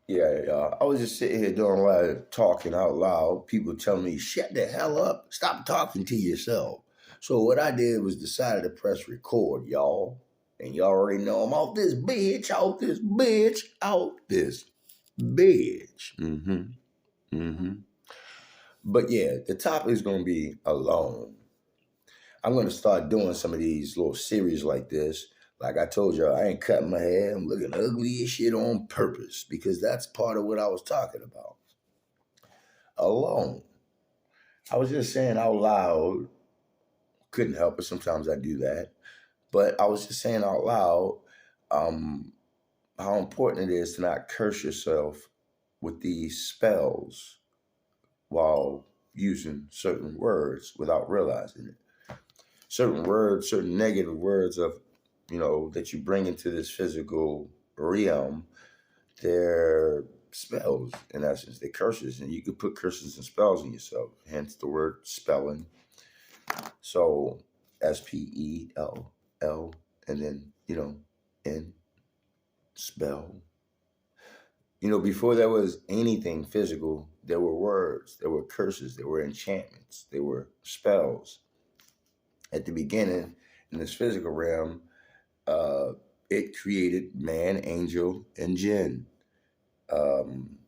Yeah. I was just sitting here doing a lot of talking out loud. People telling me, shut the hell up. Stop talking to yourself. So what I did was decided to press record, y'all. And y'all already know I'm off this bitch, out this bitch, out this bitch. But yeah, the topic is going to be alone. I'm going to start doing some of these little series like this. Like I told you, I ain't cutting my hair. I'm looking ugly as shit on purpose because that's part of what I was talking about. Alone. I was just saying out loud, couldn't help it. Sometimes I do that. But I was just saying out loud um, how important it is to not curse yourself with these spells while using certain words without realizing it. Certain words, certain negative words of, that you bring into this physical realm, they're spells in essence. They're curses, and you can put curses and spells on yourself. Hence the word spelling. So spell, and then and spell. Before there was anything physical, there were words, there were curses, there were enchantments, there were spells. At the beginning, in this physical realm, uh, it created man, angel, and jinn. Um,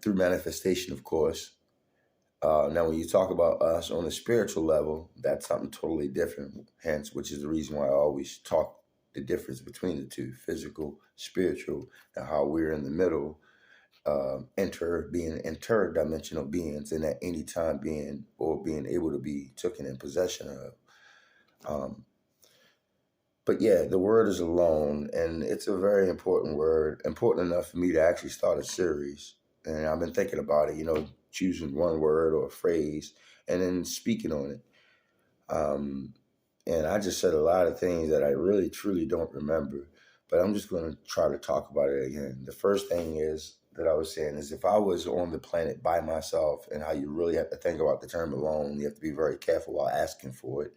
through manifestation, of course. Now, when you talk about us on a spiritual level, that's something totally different. Hence, which is the reason why I always talk the difference between the two: physical, spiritual, and how we're in the middle, being interdimensional beings, and at any time being able to be taken in possession of. Um, but yeah, the word is alone, and it's a very important word, important enough for me to actually start a series. And I've been thinking about it, choosing one word or a phrase and then speaking on it. Um, and I just said a lot of things that I really, truly don't remember, but I'm just going to try to talk about it again. The first thing is that I was saying is if I was on the planet by myself, and how you really have to think about the term alone, you have to be very careful while asking for it.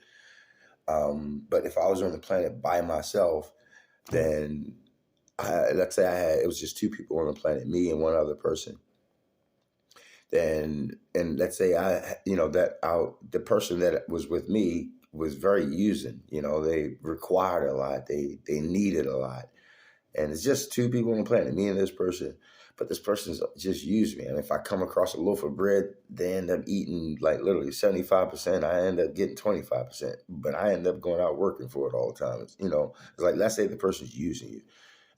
But if I was on the planet by myself, then let's say it was just two people on the planet, me and one other person. And let's say the person that was with me was very using. They required a lot. They needed a lot, and it's just two people on the planet, me and this person. But this person's just used me. And if I come across a loaf of bread, they end up eating like literally 75%. I end up getting 25%, but I end up going out working for it all the time. It's like, let's say the person's using you.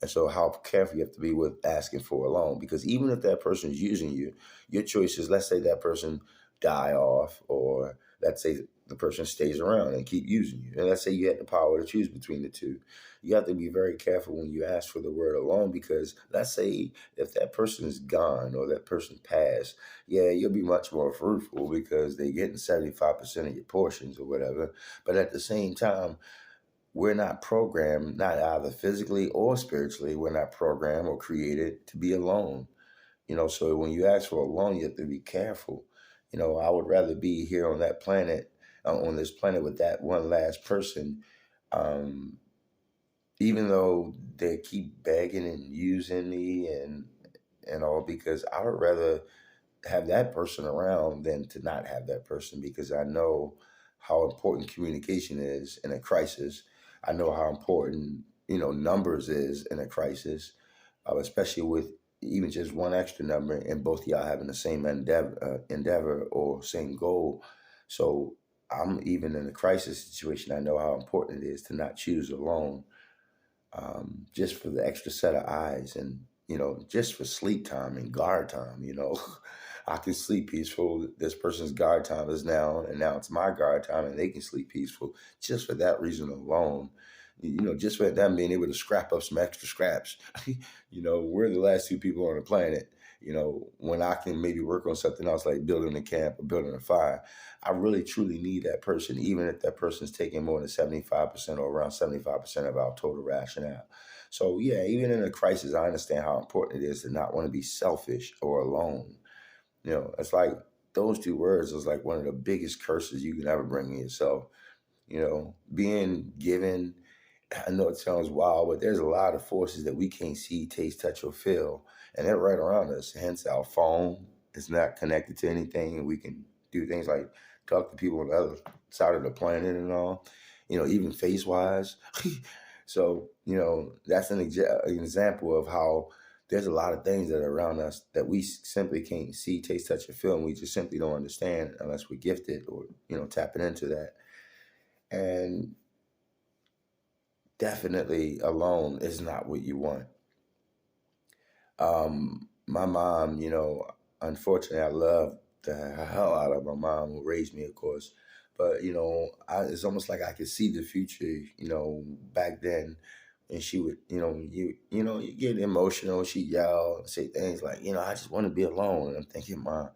And so how careful you have to be with asking for a loan, because even if that person is using you, your choice is, let's say that person die off, or let's say the person stays around and keep using you. And let's say you had the power to choose between the two. You have to be very careful when you ask for the word alone, because let's say if that person is gone or that person passed, yeah, you'll be much more fruitful because they're getting 75% of your portions or whatever. But at the same time, we're not programmed, not either physically or spiritually, we're not programmed or created to be alone. So when you ask for a loan, you have to be careful. I would rather be here on that planet, on this planet with that one last person, um, even though they keep begging and using me and all, because I would rather have that person around than to not have that person, because I know how important communication is in a crisis. I know how important, numbers is in a crisis, especially with even just one extra number and both of y'all having the same endeavor or same goal. So I'm even in a crisis situation. I know how important it is to not choose alone, just for the extra set of eyes and, just for sleep time and guard time. I can sleep peaceful. This person's guard time is now, and now it's my guard time, and they can sleep peaceful just for that reason alone. Just for them being able to scrap up some extra scraps. We're the last two people on the planet. When I can maybe work on something else like building a camp or building a fire, I really truly need that person, even if that person's taking more than 75% or around 75% of our total rationale. So yeah, even in a crisis, I understand how important it is to not want to be selfish or alone. It's like those two words is like one of the biggest curses you can ever bring in yourself. Being given I know it sounds wild, but there's a lot of forces that we can't see, taste, touch, or feel, and they're right around us. Hence, our phone is not connected to anything, and we can do things like talk to people on the other side of the planet and all. Even face wise. So that's an example of how there's a lot of things that are around us that we simply can't see, taste, touch, or feel, and we just simply don't understand unless we're gifted or tapping into that. And definitely alone is not what you want. My mom, unfortunately, I love the hell out of my mom who raised me, of course. But it's almost like I could see the future. Back then, and she would, you get emotional. She yell and say things like, I just want to be alone. And I'm thinking, Mom,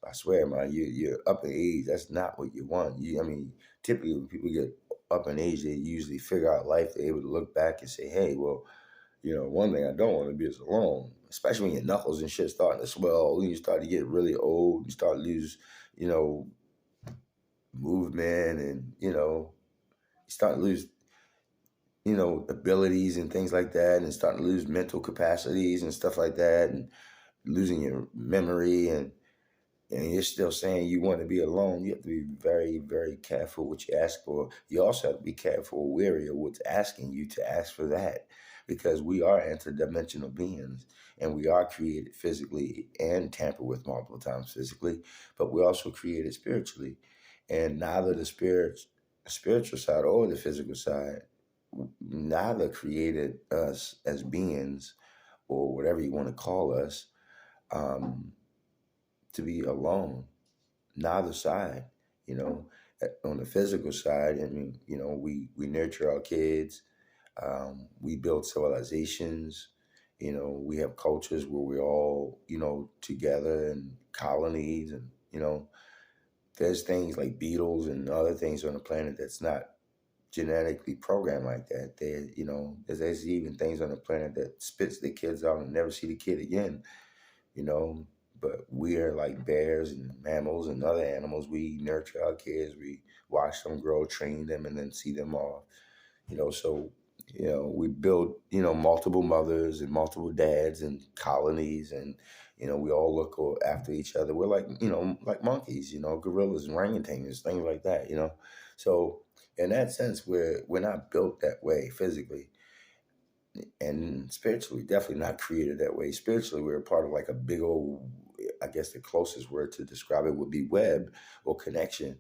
I swear, Mom, you're up in age. That's not what you want. I mean, typically when people get up in age, they usually figure out life. They're able to look back and say, hey, well, one thing I don't want to be is alone, especially when your knuckles and shit starting to swell, when you start to get really old, you start to lose, movement, and, you start to lose, abilities and things like that, and starting to lose mental capacities and stuff like that, and losing your memory, and you're still saying you want to be alone. You have to be very, very careful what you ask for. You also have to be careful, wary of what's asking you to ask for that, because we are interdimensional beings, and we are created physically and tampered with multiple times physically, but we're also created spiritually. And neither the spiritual side or the physical side, neither created us as beings, or whatever you want to call us, um, to be alone. Neither side, you know. On the physical side, I mean, we nurture our kids, we build civilizations, we have cultures where we're all, together in colonies, and, there's things like beetles and other things on the planet that's not genetically programmed like that. There's even things on the planet that spits the kids out and never see the kid again, you know. But we're like bears and mammals and other animals. We nurture our kids, we watch them grow, train them, and then see them off. So we build multiple mothers and multiple dads and colonies, and we all look after each other. We're like like monkeys, gorillas and orangutans, things like that. So in that sense, we're not built that way physically, and spiritually, definitely not created that way. Spiritually, we're a part of like a big old, I guess the closest word to describe it would be web or connection,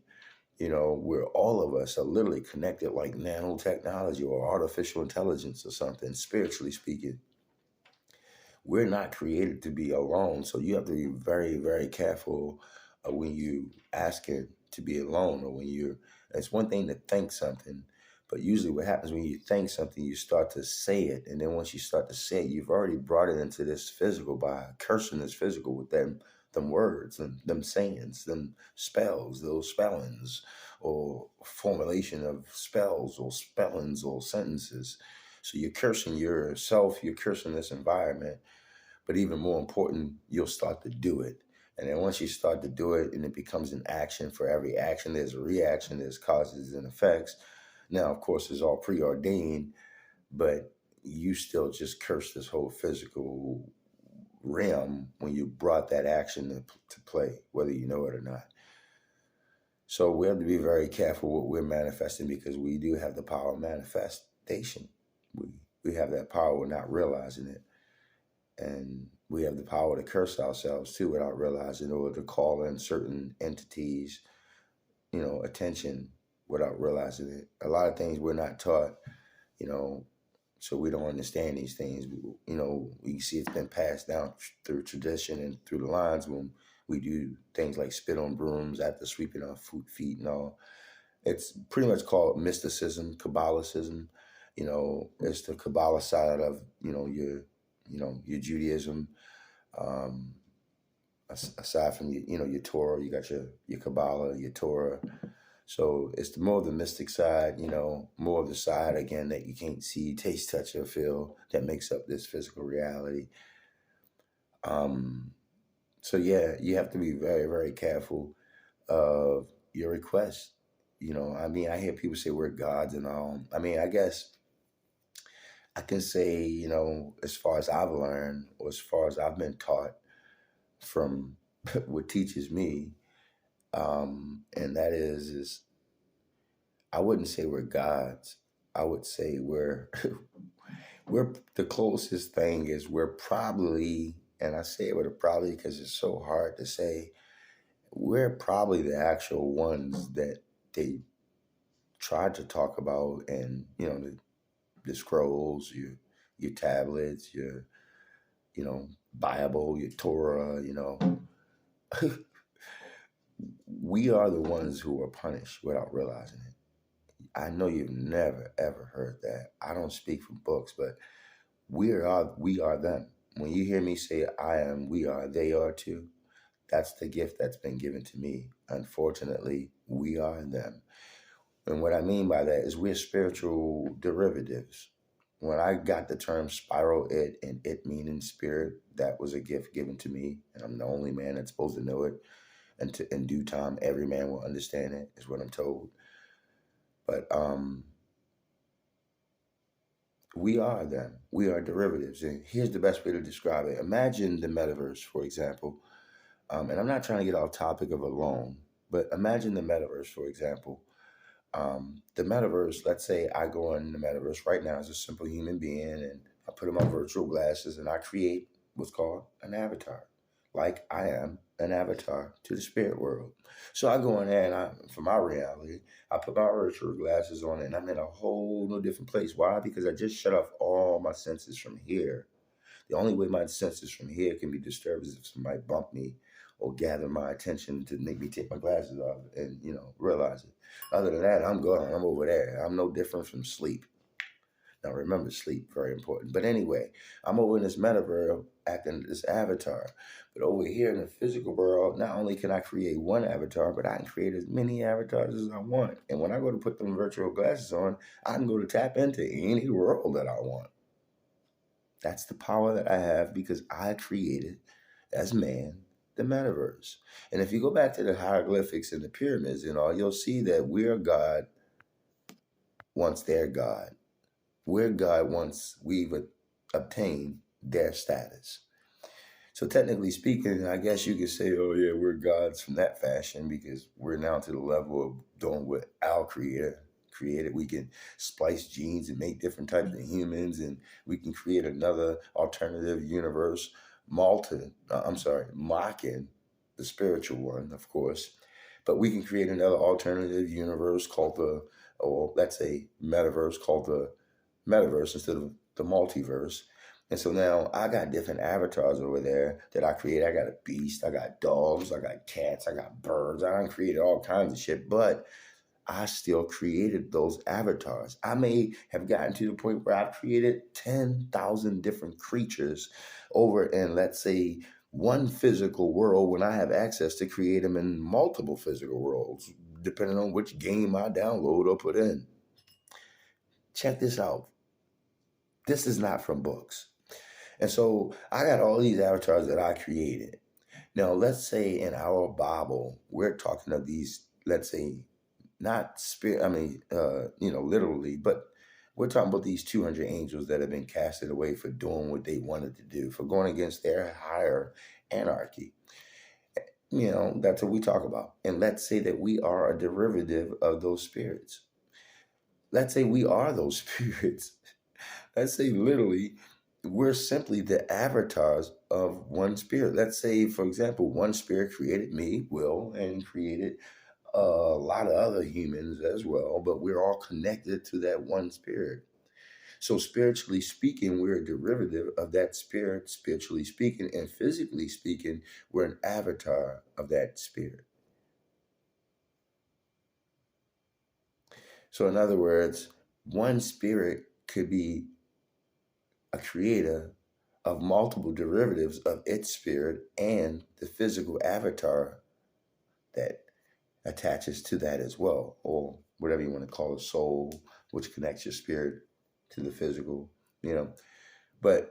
where all of us are literally connected like nanotechnology or artificial intelligence or something, spiritually speaking. We're not created to be alone. So you have to be very, very careful when you asking to be alone, or when it's one thing to think something, but usually what happens when you think something, you start to say it. And then once you start to say it, you've already brought it into this physical by cursing this physical with them words and them sayings, them spells, those spellings, or formulation of spells or spellings or sentences. So you're cursing yourself, you're cursing this environment, but even more important, you'll start to do it. And then once you start to do it and it becomes an action, for every action, there's a reaction, there's causes and effects. Now, of course, it's all preordained, but you still just curse this whole physical realm when you brought that action to play, whether you know it or not. So we have to be very careful what we're manifesting, because we do have the power of manifestation. We have that power, we're not realizing it. And we have the power to curse ourselves too without realizing, or to call in certain entities, attention without realizing it. A lot of things we're not taught, you know, so we don't understand these things. We see it's been passed down through tradition and through the lines when we do things like spit on brooms after sweeping our feet and all. It's pretty much called mysticism, Kabbalicism. It's the Kabbalah side of, your Judaism. Um, Aside from your Torah, you got your Kabbalah, your Torah. So it's more of the mystic side, more of the side, again, that you can't see, taste, touch, or feel, that makes up this physical reality. So yeah, you have to be very, very careful of your requests. I mean, I hear people say we're gods and all. I mean, I guess I can say, as far as I've learned or as far as I've been taught from what teaches me, and that is I wouldn't say we're gods. I would say we're we're the closest thing is we're probably, and I say it with a probably because it's so hard to say, we're probably the actual ones that they tried to talk about, and the scrolls, your tablets, your Bible, your Torah, we are the ones who are punished without realizing it. I know you've never ever heard that. I don't speak from books, but we are them. When you hear me say I am, we are, they are too, that's the gift that's been given to me. Unfortunately, we are them. And what I mean by that is we're spiritual derivatives. When I got the term spiral it and it meaning spirit, that was a gift given to me. And I'm the only man that's supposed to know it. And in due time, every man will understand it, is what I'm told. But we are them. We are derivatives. And here's the best way to describe it. Imagine the metaverse, for example. And I'm not trying to get off topic of alone, but imagine the metaverse, for example. The metaverse, let's say I go in the metaverse right now as a simple human being and I put on my virtual glasses and I create what's called an avatar. Like I am an avatar to the spirit world. So I go in there and for my reality, I put my virtual glasses on and I'm in a whole new different place. Why? Because I just shut off all my senses from here. The only way my senses from here can be disturbed is if somebody bump me or gather my attention to make me take my glasses off and, realize it. Other than that, I'm gone. I'm over there. I'm no different from sleep. Now remember, sleep, very important. But anyway, I'm over in this metaverse acting this avatar. But over here in the physical world, not only can I create one avatar, but I can create as many avatars as I want. And when I go to put them virtual glasses on, I can go to tap into any world that I want. That's the power that I have because I created, as man, the metaverse. And if you go back to the hieroglyphics and the pyramids and all, you'll see that we're God once they're God. We're God once we've obtained their status. So technically speaking, I guess you could say, oh yeah, we're gods from that fashion because we're now to the level of doing what our creator created. We can splice genes and make different types of humans, and we can create another alternative universe, mocking the spiritual one, of course. But we can create another alternative universe called or let's say metaverse called the metaverse instead of the multiverse. And so now I got different avatars over there that I create. I got a beast, I got dogs, I got cats, I got birds. I done created all kinds of shit, but I still created those avatars. I may have gotten to the point where I've created 10,000 different creatures over in, let's say, one physical world when I have access to create them in multiple physical worlds, depending on which game I download or put in. Check this out. This is not from books. And so I got all these avatars that I created. Now, let's say in our Bible, we're talking of these, let's say, not spirit, literally, but we're talking about these 200 angels that have been casted away for doing what they wanted to do, for going against their higher anarchy. That's what we talk about. And let's say that we are a derivative of those spirits. Let's say we are those spirits. Let's say literally we're simply the avatars of one spirit. Let's say, for example, one spirit created me, Will, and created a lot of other humans as well, but we're all connected to that one spirit. So spiritually speaking, we're a derivative of that spirit, spiritually speaking, and physically speaking, we're an avatar of that spirit. So in other words, one spirit could be a creator of multiple derivatives of its spirit and the physical avatar that attaches to that as well, or whatever you want to call it, soul, which connects your spirit to the physical, But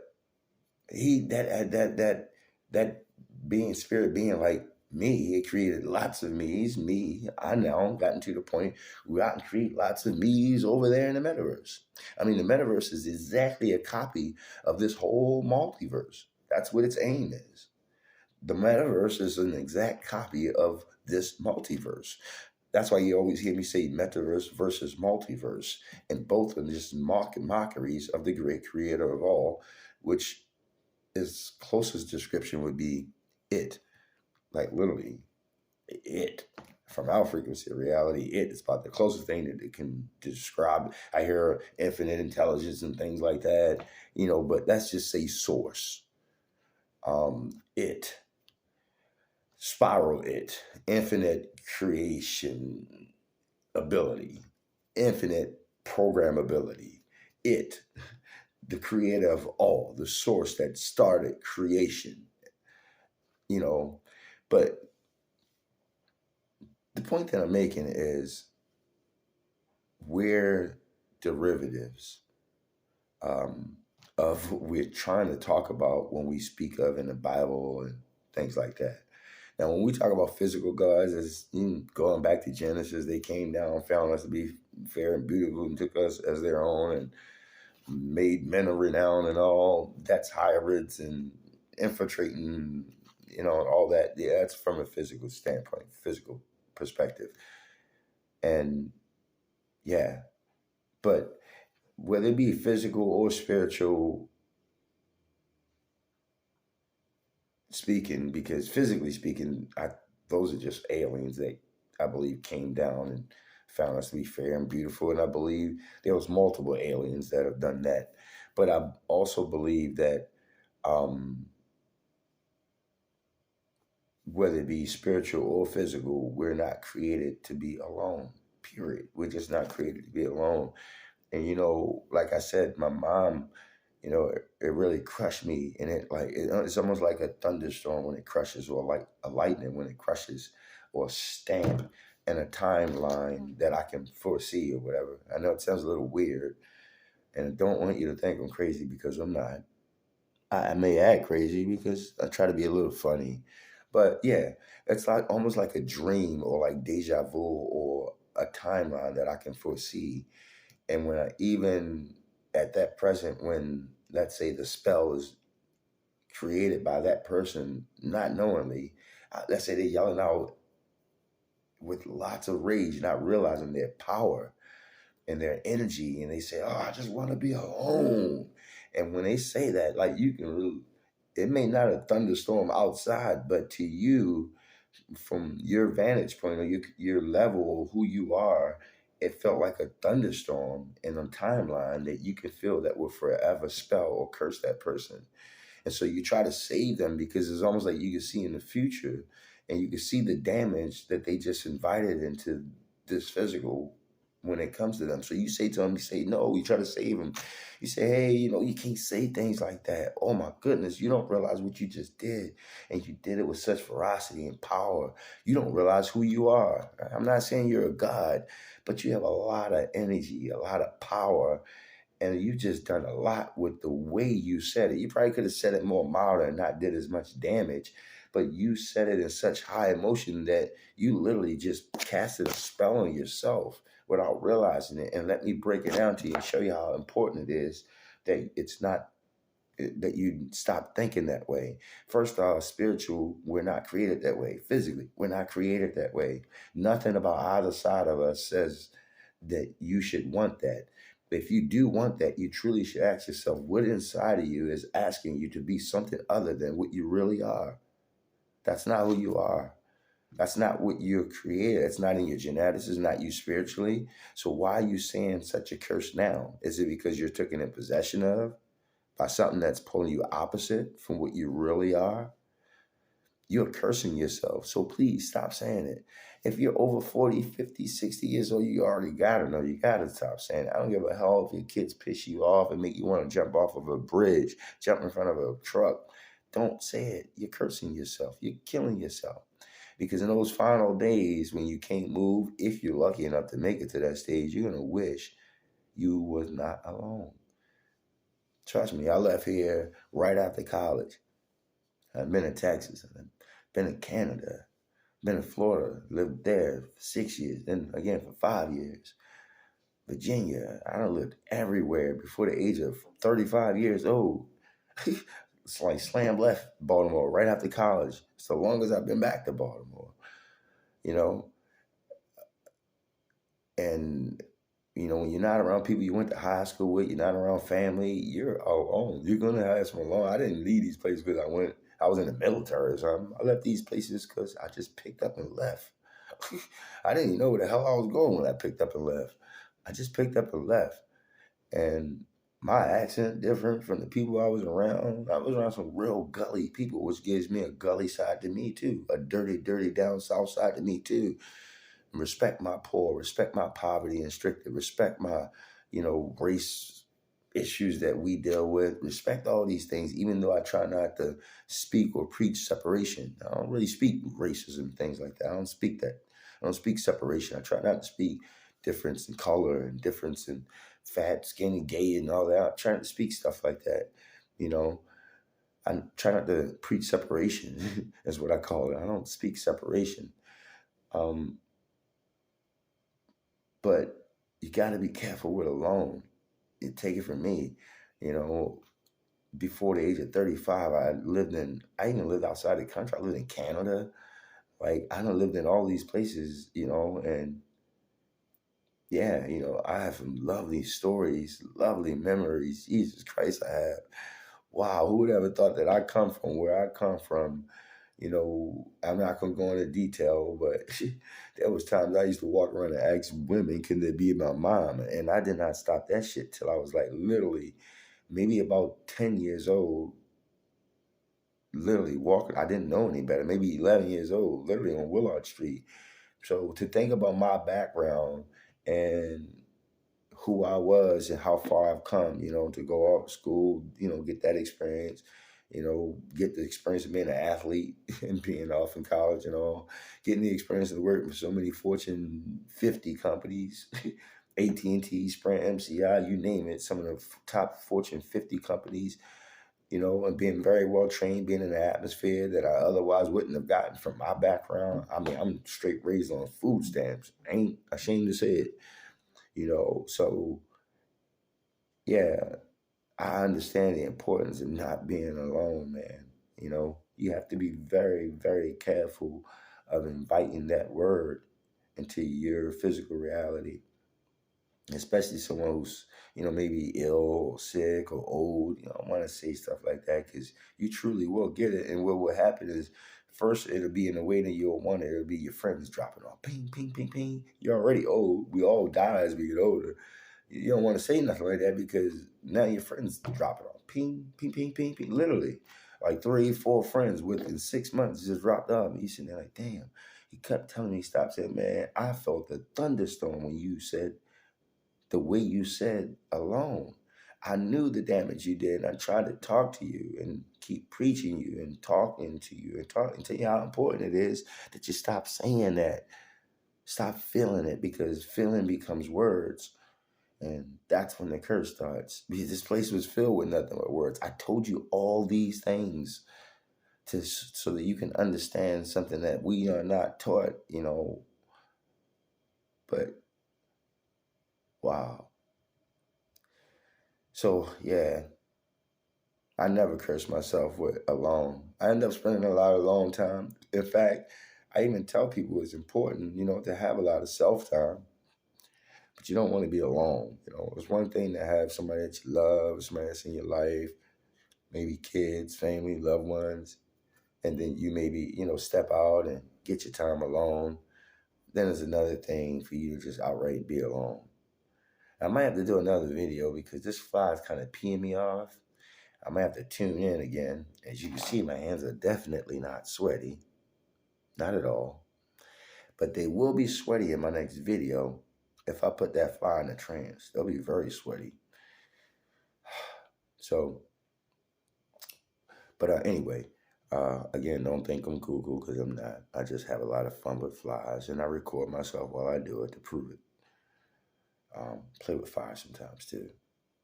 that being spirit being like me. It created lots of me's. Me, I now gotten to the point where I can create lots of me's over there in the metaverse. I mean, the metaverse is exactly a copy of this whole multiverse. That's what its aim is. The metaverse is an exact copy of this multiverse. That's why you always hear me say metaverse versus multiverse, and both are just mockeries of the great creator of all, which his closest description would be it, like literally it. From our frequency of reality, it is about the closest thing that it can describe. I hear infinite intelligence and things like that, but that's just say source. It, spiral it, infinite creation ability, infinite programmability. It, the creator of all, the source that started creation, you know. But the point that I'm making is we're derivatives of what we're trying to talk about when we speak of in the Bible and things like that. Now, when we talk about physical gods, as going back to Genesis, they came down, found us to be fair and beautiful, and took us as their own, and made men of renown and all. That's hybrids and infiltrating, and all that. Yeah, that's from a physical standpoint, physical perspective. And yeah, but whether it be physical or spiritual speaking, because physically speaking, those are just aliens that I believe came down and found us to be fair and beautiful. And I believe there was multiple aliens that have done that. But I also believe that whether it be spiritual or physical, we're not created to be alone, period. We're just not created to be alone. And, like I said, my mom, it really crushed me. And it's almost like a thunderstorm when it crushes, or like a lightning when it crushes, or a stamp in a timeline that I can foresee or whatever. I know it sounds a little weird, and I don't want you to think I'm crazy, because I'm not. I may act crazy because I try to be a little funny. But yeah, it's like almost like a dream, or like deja vu, or a timeline that I can foresee. And when I even at that present, when let's say the spell is created by that person, not knowingly, let's say they're yelling out with lots of rage, not realizing their power and their energy, and they say, "Oh, I just want to be alone." And when they say that, like, you can really, it may not a thunderstorm outside, but to you, from your vantage point, or your level of who you are, it felt like a thunderstorm in a timeline that you could feel that will forever spell or curse that person. And so you try to save them, because it's almost like you can see in the future, and you can see the damage that they just invited into this physical when it comes to them. So you say to them, you say, no, you try to save them. You say, hey, you can't say things like that. Oh my goodness, you don't realize what you just did. And you did it with such ferocity and power. You don't realize who you are. I'm not saying you're a god, but you have a lot of energy, a lot of power, and you just done a lot with the way you said it. You probably could have said it more mild and not did as much damage, but you said it in such high emotion that you literally just casted a spell on yourself without realizing it. And let me break it down to you and show you how important it is that it's not that you stop thinking that way. First off, spiritual, we're not created that way. Physically, we're not created that way. Nothing about either side of us says that you should want that. If you do want that, you truly should ask yourself, what inside of you is asking you to be something other than what you really are? That's not who you are. That's not what you're created. It's not in your genetics. It's not you spiritually. So why are you saying such a curse now? Is it because you're taken in possession of by something that's pulling you opposite from what you really are? You're cursing yourself. So please stop saying it. If you're over 40, 50, 60 years old, you already got to know. You got to stop saying it. I don't give a hell if your kids piss you off and make you want to jump off of a bridge, jump in front of a truck. Don't say it. You're cursing yourself. You're killing yourself. Because in those final days when you can't move, if you're lucky enough to make it to that stage, you're going to wish you was not alone. Trust me, I left here right after college. I've been in Texas. I've been in Canada. Been in Florida, lived there for 6 years, then again for 5 years. Virginia, I done lived everywhere before the age of 35 years old. It's like slam left Baltimore right after college. So long as I've been back to Baltimore, you know. And when you're not around people you went to high school with, you're not around family, you're alone. You're gonna have some alone. I didn't leave these places because I was in the military or something. I left these places because I just picked up and left. I didn't even know where the hell I was going when I picked up and left. I just picked up and left. And my accent different from the people I was around. I was around some real gully people, which gives me a gully side to me too. A dirty, dirty down south side to me too. Respect my poor, respect my poverty and strictly, respect my, race issues that we deal with, respect all these things, even though I try not to speak or preach separation. I don't really speak racism, things like that. I don't speak that. I don't speak separation. I try not to speak difference in color and difference in fat, skinny, gay, and all that. I'm trying to speak stuff like that. I try not to preach separation, is what I call it. I don't speak separation. But you got to be careful with a loan. You take it from me, before the age of 35, I even lived outside the country. I lived in Canada. Like, I done lived in all these places, and yeah, I have some lovely stories, lovely memories. Jesus Christ, I have. Wow, who would ever thought that I come from where I come from? I'm not going to go into detail, but there was times I used to walk around and ask women, can they be my mom? And I did not stop that shit till I was like literally maybe about 10 years old, literally walking. I didn't know any better, maybe 11 years old, literally on Willard Street. So to think about my background and who I was and how far I've come, to go off to school, get that experience, get the experience of being an athlete and being off in college and all, getting the experience of working for so many Fortune 50 companies, AT&T, Sprint, MCI, you name it, some of the top Fortune 50 companies, and being very well trained, being in an atmosphere that I otherwise wouldn't have gotten from my background. I mean, I'm straight raised on food stamps. I ain't ashamed to say it. So yeah, I understand the importance of not being alone, man. You have to be very, very careful of inviting that word into your physical reality, especially someone who's, maybe ill or sick or old. You don't want to say stuff like that because you truly will get it. And what will happen is, first, it'll be in a way that you'll want it. It'll be your friends dropping off. Ping, ping, ping, ping. You're already old. We all die as we get older. You don't want to say nothing like that because now your friends drop it off. Ping, ping, ping, ping, ping. Literally, like 3, 4 friends within 6 months just dropped off. And you sitting there like, damn. He kept telling me, stop saying, man, I felt the thunderstorm when you said the way you said alone. I knew the damage you did. And I tried to talk to you and keep preaching you and talking to you and talking to you how important it is that you stop saying that. Stop feeling it, because feeling becomes words. And that's when the curse starts. Because this place was filled with nothing but words. I told you all these things so that you can understand something that we are not taught, But wow. So yeah, I never curse myself with alone. I end up spending a lot of alone time. In fact, I even tell people it's important, to have a lot of self time. But you don't want to be alone. It's one thing to have somebody that you love, somebody that's in your life, maybe kids, family, loved ones, and then you maybe, step out and get your time alone. Then there's another thing for you to just outright be alone. I might have to do another video because this fly is kind of peeing me off. I might have to tune in again. As you can see, my hands are definitely not sweaty. Not at all. But they will be sweaty in my next video if I put that fly in a trance. They'll be very sweaty. So, but anyway, again, don't think I'm cuckoo because I'm not. I just have a lot of fun with flies, and I record myself while I do it to prove it. Play with fire sometimes too,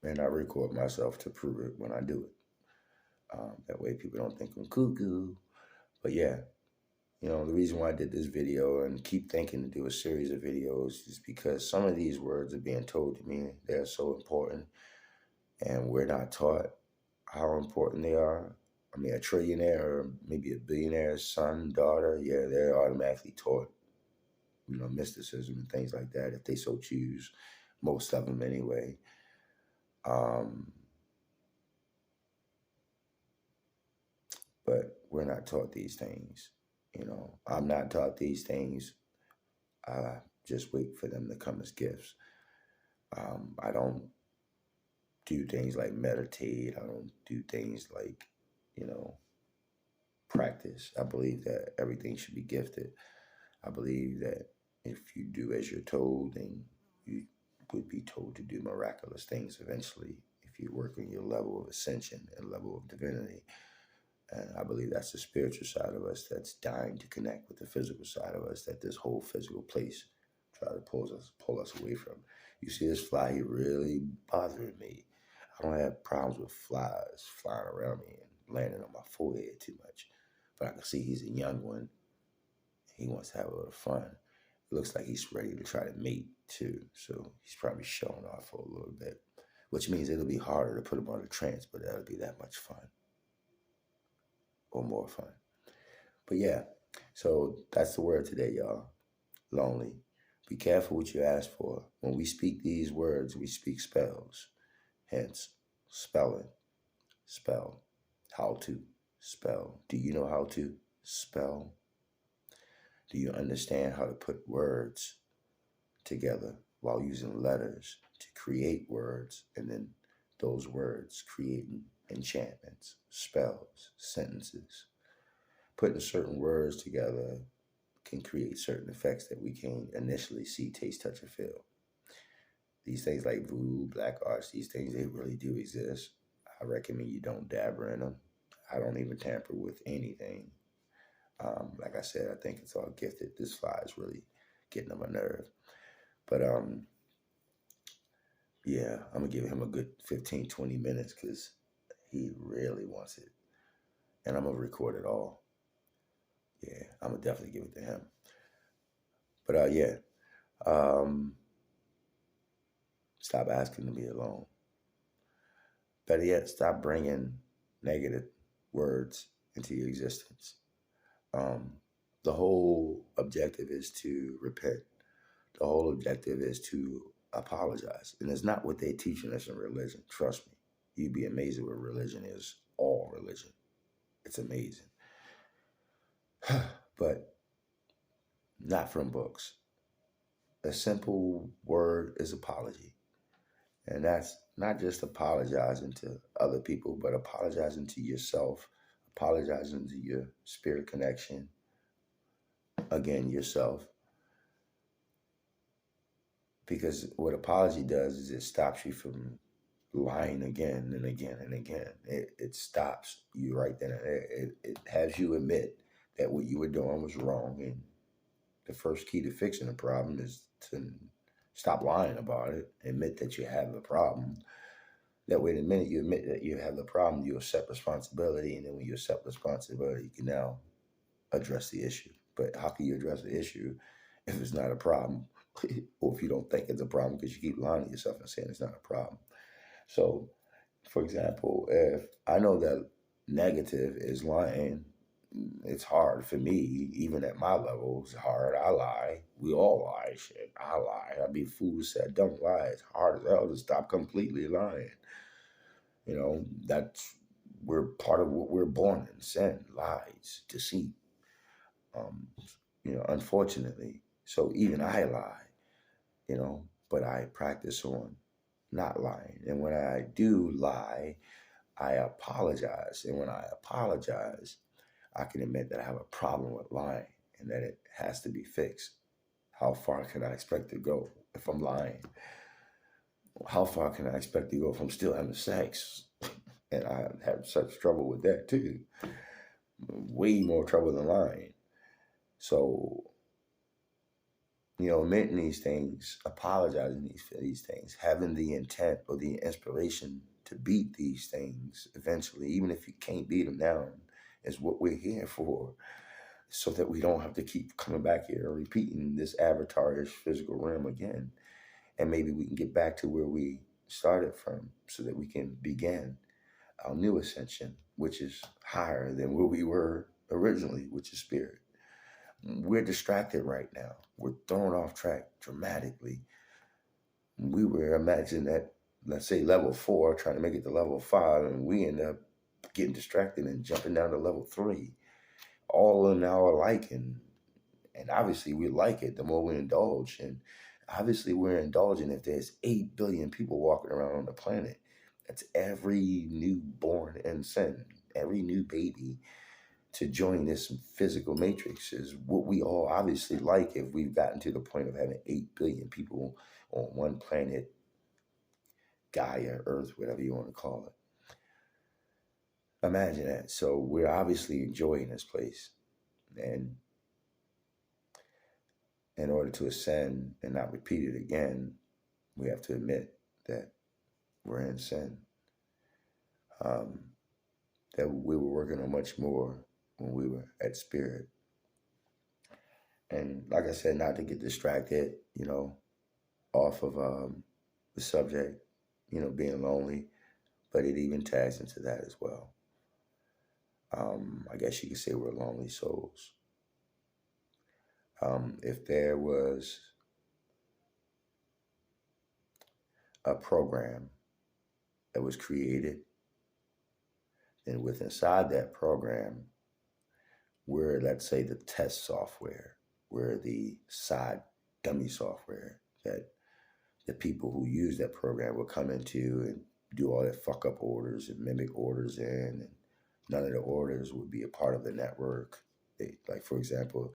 and I record myself to prove it when I do it. That way people don't think I'm cuckoo. But yeah, The reason why I did this video and keep thinking to do a series of videos is because some of these words are being told to me. They're so important, and we're not taught how important they are. I mean, a trillionaire or maybe a billionaire's son, daughter, yeah, they're automatically taught, mysticism and things like that if they so choose. Most of them anyway. But we're not taught these things. I'm not taught these things. I just wait for them to come as gifts. I don't do things like meditate. I don't do things like, practice. I believe that everything should be gifted. I believe that if you do as you're told, then you would be told to do miraculous things eventually if you work on your level of ascension and level of divinity. And I believe that's the spiritual side of us that's dying to connect with the physical side of us that this whole physical place try to pull us away from. You see this fly here really bothering me. I don't have problems with flies flying around me and landing on my forehead too much. But I can see he's a young one. He wants to have a little fun. It looks like he's ready to try to mate too. So he's probably showing off for a little bit, which means it'll be harder to put him on a trance, but that'll be that much fun. Or more fun. But yeah, so that's the word today, y'all. Lonely. Be careful what you ask for. When we speak these words, we speak spells. Hence, spelling. Spell. How to spell. Do you know how to spell? Do you understand how to put words together while using letters to create words, and then those words creating enchantments, spells, sentences? Putting certain words together can create certain effects that we can initially see, taste, touch, and feel. These things like voodoo, black arts, these things, they really do exist. I recommend you don't dabber in them. I don't even tamper with anything. Like I said, I think it's all gifted. This fly is really getting on my nerve. But yeah, I'm going to give him a good 15, 20 minutes because he really wants it. And I'm going to record it all. Yeah, I'm going to definitely give it to him. But yeah, stop asking to be alone. Better yet, stop bringing negative words into your existence. The whole objective is to repent. The whole objective is to apologize. And it's not what they're teaching us in religion. Trust me. You'd be amazed at what religion is. All religion. It's amazing. But not from books. A simple word is apology. And that's not just apologizing to other people, but apologizing to yourself, apologizing to your spirit connection, again, yourself. Because what apology does is it stops you from lying again and again and again. It stops you right then and there. It has you admit that what you were doing was wrong. And the first key to fixing a problem is to stop lying about it, admit that you have the problem. That way, the minute you admit that you have the problem, you accept responsibility. And then when you accept responsibility, you can now address the issue. But how can you address the issue if it's not a problem? Or if you don't think it's a problem because you keep lying to yourself and saying it's not a problem. So, for example, if I know that negative is lying, it's hard for me, even at my level, it's hard. I lie. We all lie. Shit, I lie. I'd be fool who said don't lie. It's hard as hell to stop completely lying. We're part of what we're born in: sin, lies, deceit. Unfortunately. So even I lie, but I practice on not lying. And when I do lie, I apologize. And when I apologize, I can admit that I have a problem with lying and that it has to be fixed. How far can I expect to go if I'm lying? How far can I expect to go if I'm still having sex? And I have such trouble with that too. Way more trouble than lying. So, admitting these things, apologizing for these things, having the intent or the inspiration to beat these things eventually, even if you can't beat them down, is what we're here for. so that we don't have to keep coming back here and repeating this avatarish physical realm again. And maybe we can get back to where we started from so that we can begin our new ascension, which is higher than where we were originally, which is spirit. We're distracted right now. We're thrown off track dramatically. We were imagining that, let's say, level 4, trying to make it to level 5, and we end up getting distracted and jumping down to level 3, all in our liking. And obviously we like it the more we indulge. And obviously we're indulging if there's 8 billion people walking around on the planet. That's every newborn in sin, every new baby to join this physical matrix is what we all obviously like if we've gotten to the point of having 8 billion people on one planet, Gaia, Earth, whatever you want to call it. Imagine that. So we're obviously enjoying this place. And in order to ascend and not repeat it again, we have to admit that we're in sin. That we were working on much more when we were at spirit. And like I said, not to get distracted, off of the subject, being lonely, but it even tags into that as well. I guess you could say we're lonely souls. If there was a program that was created, then with inside that program, we're, let's say, the test software, we're the side dummy software that the people who use that program will come into and do all their fuck up orders and mimic orders in, and none of the orders would be a part of the network. Like, for example,